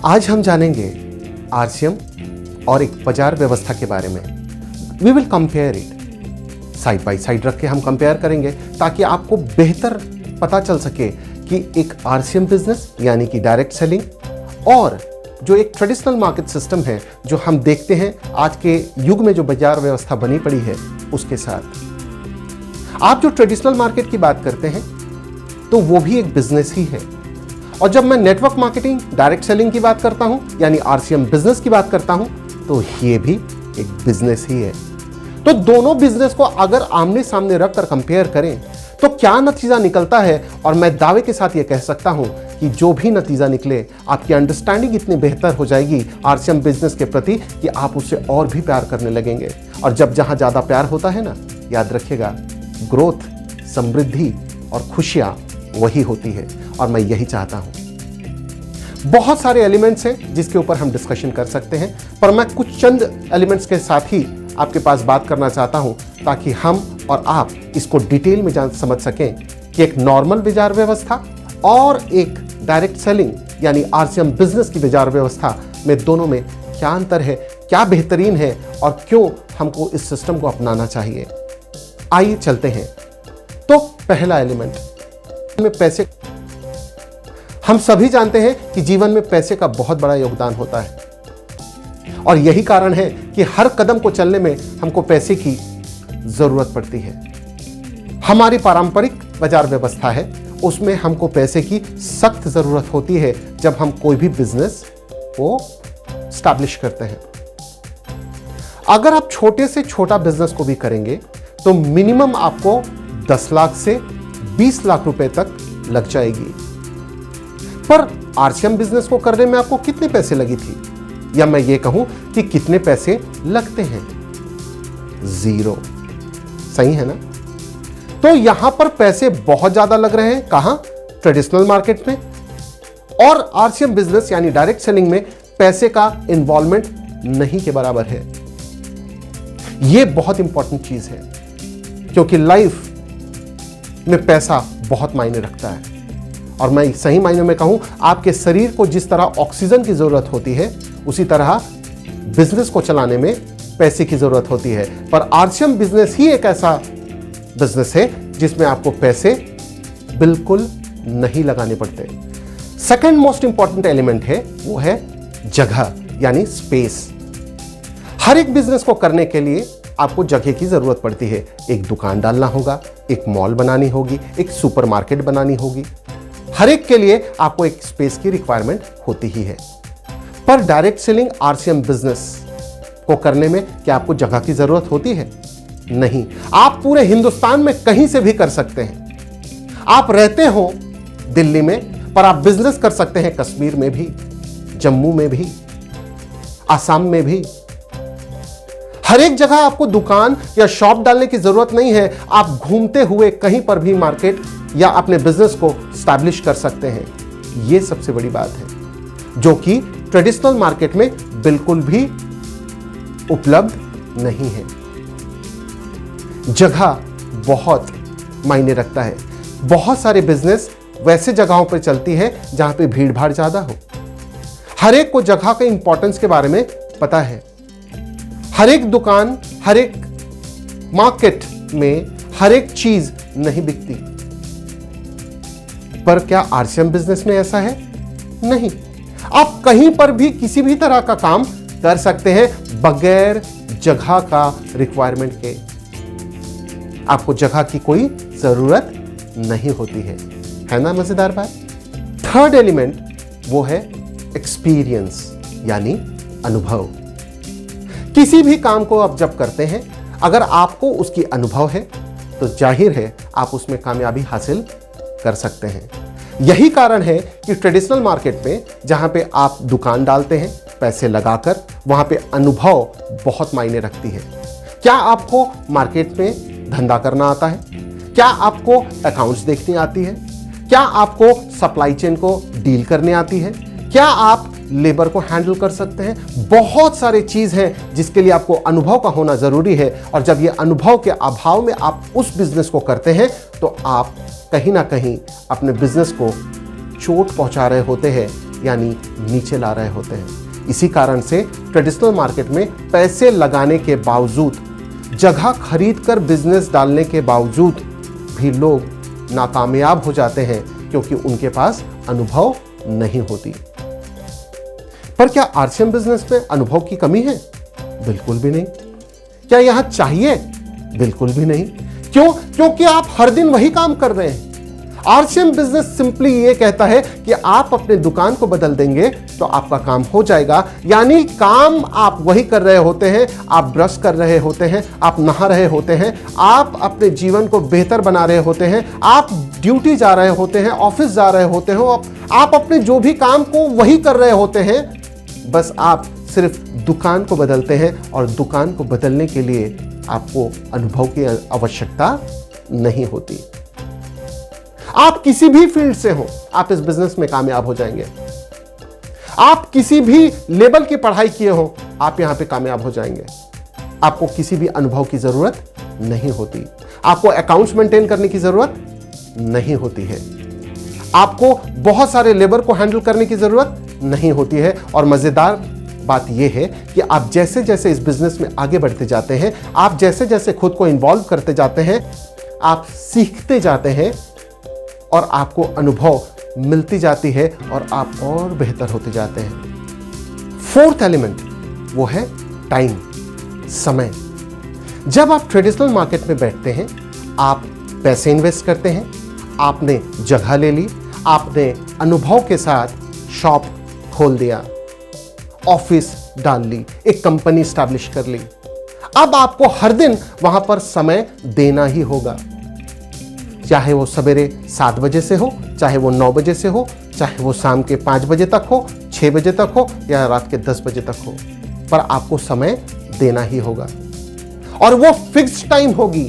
आज हम जानेंगे आरसीएम और एक बाजार व्यवस्था के बारे में। We will compare it, side by side रख के हम कंपेयर करेंगे ताकि आपको बेहतर पता चल सके कि एक आरसीएम बिजनेस यानी कि डायरेक्ट सेलिंग और जो एक ट्रेडिशनल मार्केट सिस्टम है जो हम देखते हैं आज के युग में जो बाजार व्यवस्था बनी पड़ी है उसके साथ। आप जो ट्रेडिशनल मार्केट की बात करते हैं तो वो भी एक बिजनेस ही है, और जब मैं नेटवर्क मार्केटिंग डायरेक्ट सेलिंग की बात करता हूं यानी आरसीएम बिजनेस की बात करता हूं तो ये भी एक बिजनेस ही है। तो दोनों बिजनेस को अगर आमने सामने रखकर कंपेयर करें तो क्या नतीजा निकलता है, और मैं दावे के साथ ये कह सकता हूं कि जो भी नतीजा निकले आपकी अंडरस्टैंडिंग इतनी बेहतर हो जाएगी आरसीएम बिजनेस के प्रति कि आप उससे और भी प्यार करने लगेंगे। और जब जहां ज्यादा प्यार होता है ना, याद रखिएगा ग्रोथ, समृद्धि और खुशियां वही होती है, और मैं यही चाहता हूं। बहुत सारे एलिमेंट्स हैं जिसके ऊपर हम डिस्कशन कर सकते हैं, पर मैं कुछ चंद एलिमेंट्स के साथ ही आपके पास बात करना चाहता हूं ताकि हम और आप इसको डिटेल में समझ सकें कि एक नॉर्मल बाजार व्यवस्था और एक डायरेक्ट सेलिंग यानी आरसीएम बिजनेस की बाजार व्यवस्था में दोनों में क्या अंतर है, क्या बेहतरीन है और क्यों हमको इस सिस्टम को अपनाना चाहिए। आइए चलते हैं। तो पहला एलिमेंट में पैसे। हम सभी जानते हैं कि जीवन में पैसे का बहुत बड़ा योगदान होता है, और यही कारण है कि हर कदम को चलने में हमको पैसे की जरूरत पड़ती है। हमारी पारंपरिक बाजार व्यवस्था है उसमें हमको पैसे की सख्त जरूरत होती है जब हम कोई भी बिजनेस को स्टैब्लिश करते हैं। अगर आप छोटे से छोटा बिजनेस को भी करेंगे तो मिनिमम आपको 10 लाख से 20 लाख रुपए तक लग जाएगी। पर आरसीएम बिजनेस को करने में आपको कितने पैसे लगी थी, या मैं ये कहूं कि कितने पैसे लगते हैं? 0। सही है ना? तो यहां पर पैसे बहुत ज्यादा लग रहे हैं। कहां? ट्रेडिशनल मार्केट में। और आरसीएम बिजनेस यानी डायरेक्ट सेलिंग में पैसे का इन्वॉल्वमेंट नहीं के बराबर है। यह बहुत इंपॉर्टेंट चीज है क्योंकि लाइफ में पैसा बहुत मायने रखता है, और मैं सही मायने में कहूं आपके शरीर को जिस तरह ऑक्सीजन की जरूरत होती है उसी तरह बिजनेस को चलाने में पैसे की जरूरत होती है। पर आरसीएम बिजनेस ही एक ऐसा बिजनेस है जिसमें आपको पैसे बिल्कुल नहीं लगाने पड़ते। सेकंड मोस्ट इंपॉर्टेंट एलिमेंट है वो है जगह यानी स्पेस। हर एक बिजनेस को करने के लिए आपको जगह की जरूरत पड़ती है। एक दुकान डालना होगा, एक मॉल बनानी होगी, एक सुपरमार्केट बनानी होगी। हर एक के लिए आपको एक स्पेस की रिक्वायरमेंट होती ही है। पर डायरेक्ट सेलिंग आरसीएम बिजनेस को करने में क्या आपको जगह की जरूरत होती है? नहीं। आप पूरे हिंदुस्तान में कहीं से भी कर सकते हैं। आप रहते हो दिल्ली में पर आप बिजनेस कर सकते हैं कश्मीर में भी, जम्मू में भी, आसाम में भी। हर एक जगह आपको दुकान या शॉप डालने की जरूरत नहीं है। आप घूमते हुए कहीं पर भी मार्केट या अपने बिजनेस को स्टैब्लिश कर सकते हैं। यह सबसे बड़ी बात है जो कि ट्रेडिशनल मार्केट में बिल्कुल भी उपलब्ध नहीं है। जगह बहुत मायने रखता है। बहुत सारे बिजनेस वैसे जगहों पर चलती है जहां पे भीड़ भाड़ ज्यादा हो। हर एक को जगह के इंपॉर्टेंस के बारे में पता है। हर एक दुकान, हर एक मार्केट में हर एक चीज नहीं बिकती। पर क्या आरसीएम बिजनेस में ऐसा है? नहीं। आप कहीं पर भी किसी भी तरह का काम कर सकते हैं बगैर जगह का रिक्वायरमेंट के। आपको जगह की कोई जरूरत नहीं होती है ना? मजेदार बात। थर्ड एलिमेंट वो है एक्सपीरियंस यानी अनुभव। किसी भी काम को आप जब करते हैं अगर आपको उसकी अनुभव है तो जाहिर है आप उसमें कामयाबी हासिल कर सकते हैं। यही कारण है कि ट्रेडिशनल मार्केट में जहां पे आप दुकान डालते हैं पैसे लगाकर, वहां पे अनुभव बहुत मायने रखती है। क्या आपको मार्केट में धंधा करना आता है? क्या आपको अकाउंट्स देखनी आती है? क्या आपको सप्लाई चेन को डील करने आती है? क्या आप लेबर को हैंडल कर सकते हैं? बहुत सारे चीज हैं जिसके लिए आपको अनुभव का होना जरूरी है, और जब ये अनुभव के अभाव में आप उस बिजनेस को करते हैं तो आप कहीं ना कहीं अपने बिजनेस को चोट पहुंचा रहे होते हैं यानी नीचे ला रहे होते हैं। इसी कारण से ट्रेडिशनल मार्केट में पैसे लगाने के बावजूद, जगह खरीदकर बिजनेस डालने के बावजूद भी लोग नाकामयाब हो जाते हैं, क्योंकि उनके पास अनुभव नहीं होती। पर क्या आरसीएम बिजनेस में अनुभव की कमी है? बिल्कुल भी नहीं। क्या यहां चाहिए? बिल्कुल भी नहीं। क्यों? क्योंकि आप हर दिन वही काम कर रहे हैं। आरसीएम बिजनेस सिंपली ये कहता है कि आप अपने दुकान को बदल देंगे तो आपका काम हो जाएगा। यानी काम आप वही कर रहे होते हैं, आप ब्रश कर रहे होते हैं, आप नहा रहे होते हैं, आप अपने जीवन को बेहतर बना रहे होते हैं, आप ड्यूटी जा रहे होते हैं, ऑफिस जा रहे होते हैं, आप अपने जो भी काम को वही कर रहे होते हैं। बस आप सिर्फ दुकान को बदलते हैं, और दुकान को बदलने के लिए आपको अनुभव की आवश्यकता नहीं होती। आप किसी भी फील्ड से हो, आप इस बिजनेस में कामयाब हो जाएंगे। आप किसी भी लेवल की पढ़ाई किए हो, आप यहां पे कामयाब हो जाएंगे। आपको किसी भी अनुभव की जरूरत नहीं होती। आपको अकाउंट्स मेंटेन करने की जरूरत नहीं होती है। आपको बहुत सारे लेबर को हैंडल करने की जरूरत नहीं होती है। और मजेदार बात यह है कि आप जैसे जैसे इस बिजनेस में आगे बढ़ते जाते हैं, आप जैसे जैसे खुद को इन्वॉल्व करते जाते हैं, आप सीखते जाते हैं और आपको अनुभव मिलती जाती है और आप और बेहतर होते जाते हैं। फोर्थ एलिमेंट वो है टाइम, समय। जब आप ट्रेडिशनल मार्केट में बैठते हैं, आप पैसे इन्वेस्ट करते हैं, आपने जगह ले ली, आपने अनुभव के साथ शॉप खोल दिया, ऑफिस डाल ली, एक कंपनी स्टैब्लिश कर ली। अब आपको हर दिन वहां पर समय देना ही होगा, चाहे वो सवेरे 7 बजे से हो, चाहे वो 9 बजे से हो, चाहे वो शाम के 5 बजे तक हो, 6 बजे तक हो, या रात के 10 बजे तक हो, पर आपको समय देना ही होगा। और वो फिक्स टाइम होगी,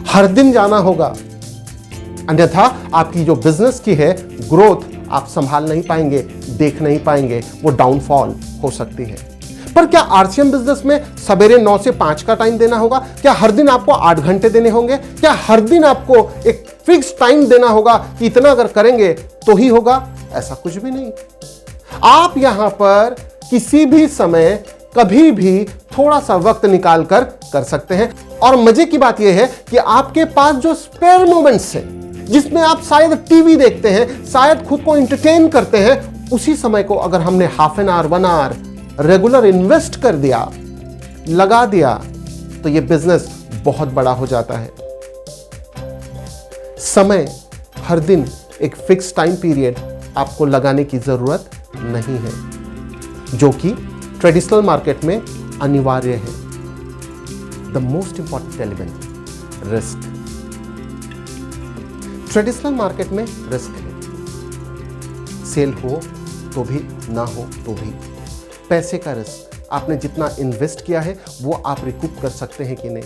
हर दिन जाना होगा। अन्यथा आपकी जो बिजनेस की है ग्रोथ आप संभाल नहीं पाएंगे, देख नहीं पाएंगे, वो डाउनफॉल हो सकती है। पर क्या आरसीएम बिजनेस में सवेरे 9 से 5 का टाइम देना होगा? क्या हर दिन आपको 8 घंटे देने होंगे? क्या हर दिन आपको एक फिक्स टाइम देना होगा कि इतना अगर करेंगे तो ही होगा? ऐसा कुछ भी नहीं। आप यहां पर किसी भी समय, कभी भी थोड़ा सा वक्त निकाल कर सकते हैं। और मजे की बात यह है कि आपके पास जो स्पेयर मोमेंट्स है, जिसमें आप शायद टीवी देखते हैं, शायद खुद को एंटरटेन करते हैं, उसी समय को अगर हमने half an hour, 1 hour regular invest कर दिया, लगा दिया, तो ये बिजनेस बहुत बड़ा हो जाता है। समय, हर दिन एक फिक्स टाइम पीरियड आपको लगाने की जरूरत नहीं है, जो कि ट्रेडिशनल मार्केट में अनिवार्य है। The most important element, risk. Traditional market में रिस्क है। सेल हो तो भी, ना हो तो भी। पैसे का रिस्क, आपने जितना इन्वेस्ट किया है वो आप रिकूप कर सकते हैं कि नहीं।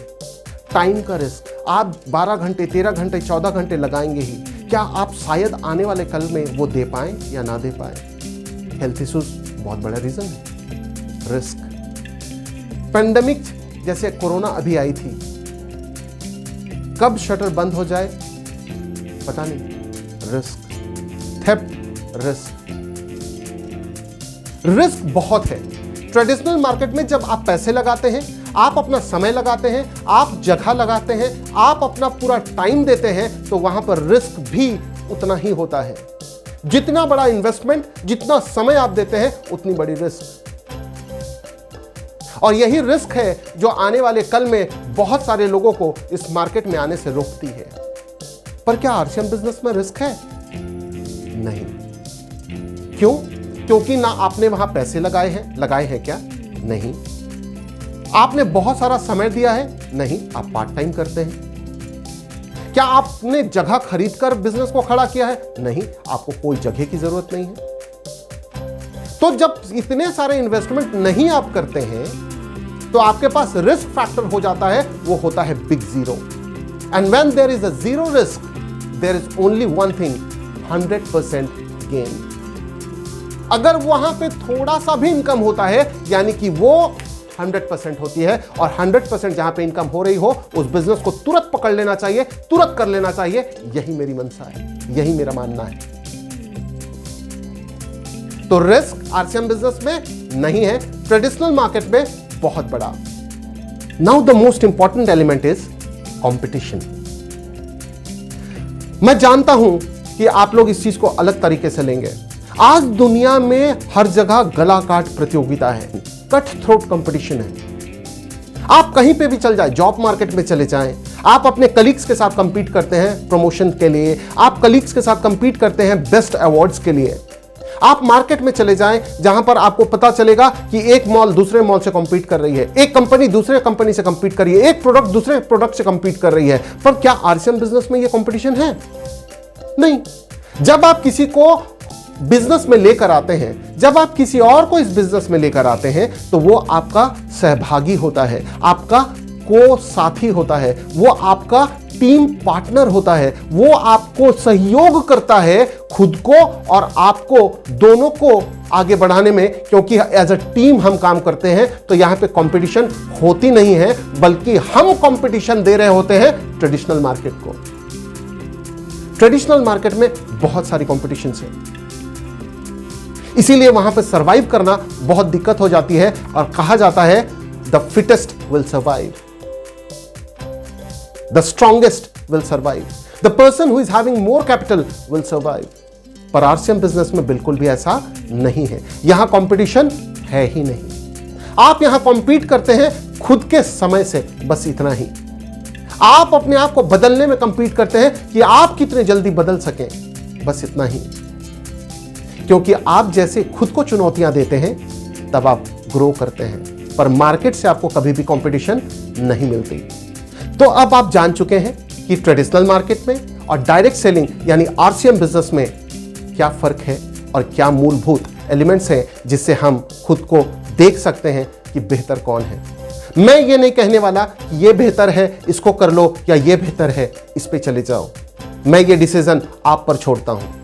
टाइम का रिस्क, आप 12 घंटे, 13 घंटे, 14 घंटे लगाएंगे ही, क्या आप शायद आने वाले कल में वो दे पाएं या ना दे पाएं। हेल्थ इश्यूज बहुत बड़ा रीजन है। रिस्क, पेंडेमिक जैसे कोरोना अभी आई थी, कब शटर बंद हो जाए पता नहीं। रिस्क, थेफ्ट, रिस्क बहुत है। ट्रेडिशनल मार्केट में जब आप पैसे लगाते हैं, आप अपना समय लगाते हैं, आप जगह लगाते हैं, आप अपना पूरा टाइम देते हैं, तो वहां पर रिस्क भी उतना ही होता है। जितना बड़ा इन्वेस्टमेंट, जितना समय आप देते हैं, उतनी बड़ी रिस्क। और यही रिस्क है जो आने वाले कल में बहुत सारे लोगों को इस मार्केट में आने से रोकती है। पर क्या आरसीएम बिजनेस में रिस्क है? नहीं। क्यों? क्योंकि ना आपने वहां पैसे लगाए हैं क्या? नहीं। आपने बहुत सारा समय दिया है? नहीं, आप पार्ट टाइम करते हैं। क्या आपने जगह खरीदकर बिजनेस को खड़ा किया है? नहीं, आपको कोई जगह की जरूरत नहीं है। तो जब इतने सारे इन्वेस्टमेंट नहीं आप करते हैं, तो आपके पास रिस्क फैक्टर हो जाता है, वो होता है big zero. And when there is a zero risk, there is only one thing, 100% gain. अगर वहां पे थोड़ा सा भी इनकम होता है, यानी कि वो 100% होती है। और 100% जहां पे इनकम हो रही हो, उस बिजनेस को तुरंत पकड़ लेना चाहिए, तुरंत कर लेना चाहिए। यही मेरी मंशा है, यही मेरा मानना है। तो रिस्क आरसीएम बिजनेस में नहीं है, ट्रेडिशनल मार्केट में बहुत बड़ा। Now the most important element is competition. मैं जानता हूं कि आप लोग इस चीज को अलग तरीके से लेंगे। आज दुनिया में हर जगह गला काट प्रतियोगिता है, कट थ्रोट कंपटीशन है। आप कहीं पे भी चल जाए, जॉब मार्केट में चले जाएं, आप अपने कलीग्स के साथ कंपीट करते हैं प्रमोशन के लिए, आप कलीग्स के साथ कंपीट करते हैं बेस्ट अवार्ड्स के लिए। आप मार्केट में चले जाएं जहां पर आपको पता चलेगा कि एक मॉल दूसरे मॉल से कंपीट कर रही है, एक कंपनी दूसरे कंपनी से कंपीट कर रही है, एक प्रोडक्ट दूसरे प्रोडक्ट से कंपीट कर रही है। पर क्या आरसीएम बिजनेस में यह कंपटीशन है? नहीं। जब आप किसी को बिजनेस में लेकर आते हैं, जब आप किसी और को इस बिजनेस में लेकर आते हैं, तो वो आपका सहभागी होता है, आपका को साथी होता है, वो आपका टीम पार्टनर होता है, वो आपको सहयोग करता है खुद को और आपको, दोनों को आगे बढ़ाने में। क्योंकि एज अ टीम हम काम करते हैं, तो यहां पे कंपटीशन होती नहीं है, बल्कि हम कंपटीशन दे रहे होते हैं ट्रेडिशनल मार्केट को। ट्रेडिशनल मार्केट में बहुत सारी कंपटीशन है, इसीलिए वहां पर सर्वाइव करना बहुत दिक्कत हो जाती है और कहा जाता है the fittest will survive, the strongest will survive, the person who is having more capital will survive. पर आरसीएम बिजनेस में बिल्कुल भी ऐसा नहीं है, यहां कंपटीशन है ही नहीं। आप यहां कॉम्पीट करते हैं खुद के समय से, बस इतना ही। आप अपने आप को बदलने में कंपीट करते हैं कि आप कितने जल्दी बदल सकें, बस इतना ही। क्योंकि आप जैसे खुद को चुनौतियां देते हैं तब आप ग्रो करते हैं, पर मार्केट से आपको कभी भी कंपटीशन नहीं मिलती। तो अब आप जान चुके हैं कि ट्रेडिशनल मार्केट में और डायरेक्ट सेलिंग यानी आरसीएम बिजनेस में क्या फर्क है और क्या मूलभूत एलिमेंट्स हैं जिससे हम खुद को देख सकते हैं कि बेहतर कौन है। मैं ये नहीं कहने वाला कि ये बेहतर है इसको कर लो या ये बेहतर है इस पे चले जाओ, मैं ये डिसीजन आप पर छोड़ता हूं।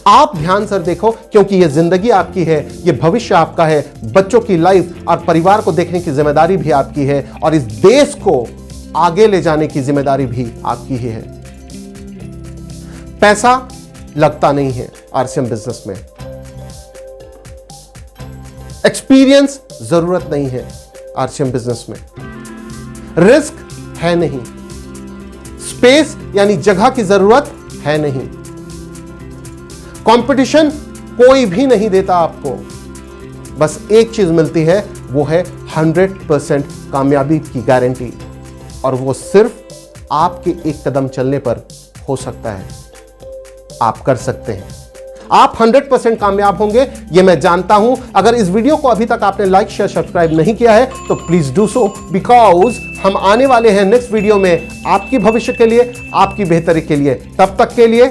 आप ध्यान से देखो, क्योंकि ये जिंदगी आपकी है, ये भविष्य आपका है, बच्चों की लाइफ और परिवार को देखने की जिम्मेदारी भी आपकी है और इस देश को आगे ले जाने की जिम्मेदारी भी आपकी ही है। पैसा लगता नहीं है आरसीएम बिजनेस में, एक्सपीरियंस जरूरत नहीं है आरसीएम बिजनेस में, रिस्क है नहीं, स्पेस यानी जगह की जरूरत है नहीं, कंपटीशन कोई भी नहीं देता आपको। बस एक चीज मिलती है, वो है 100% कामयाबी की गारंटी, और वो सिर्फ आपके एक कदम चलने पर हो सकता है। आप कर सकते हैं, आप 100% कामयाब होंगे, ये मैं जानता हूं। अगर इस वीडियो को अभी तक आपने लाइक शेयर सब्सक्राइब नहीं किया है तो प्लीज डू सो, बिकॉज हम आने वाले हैं नेक्स्ट वीडियो में आपकी भविष्य के लिए, आपकी बेहतरी के लिए। तब तक के लिए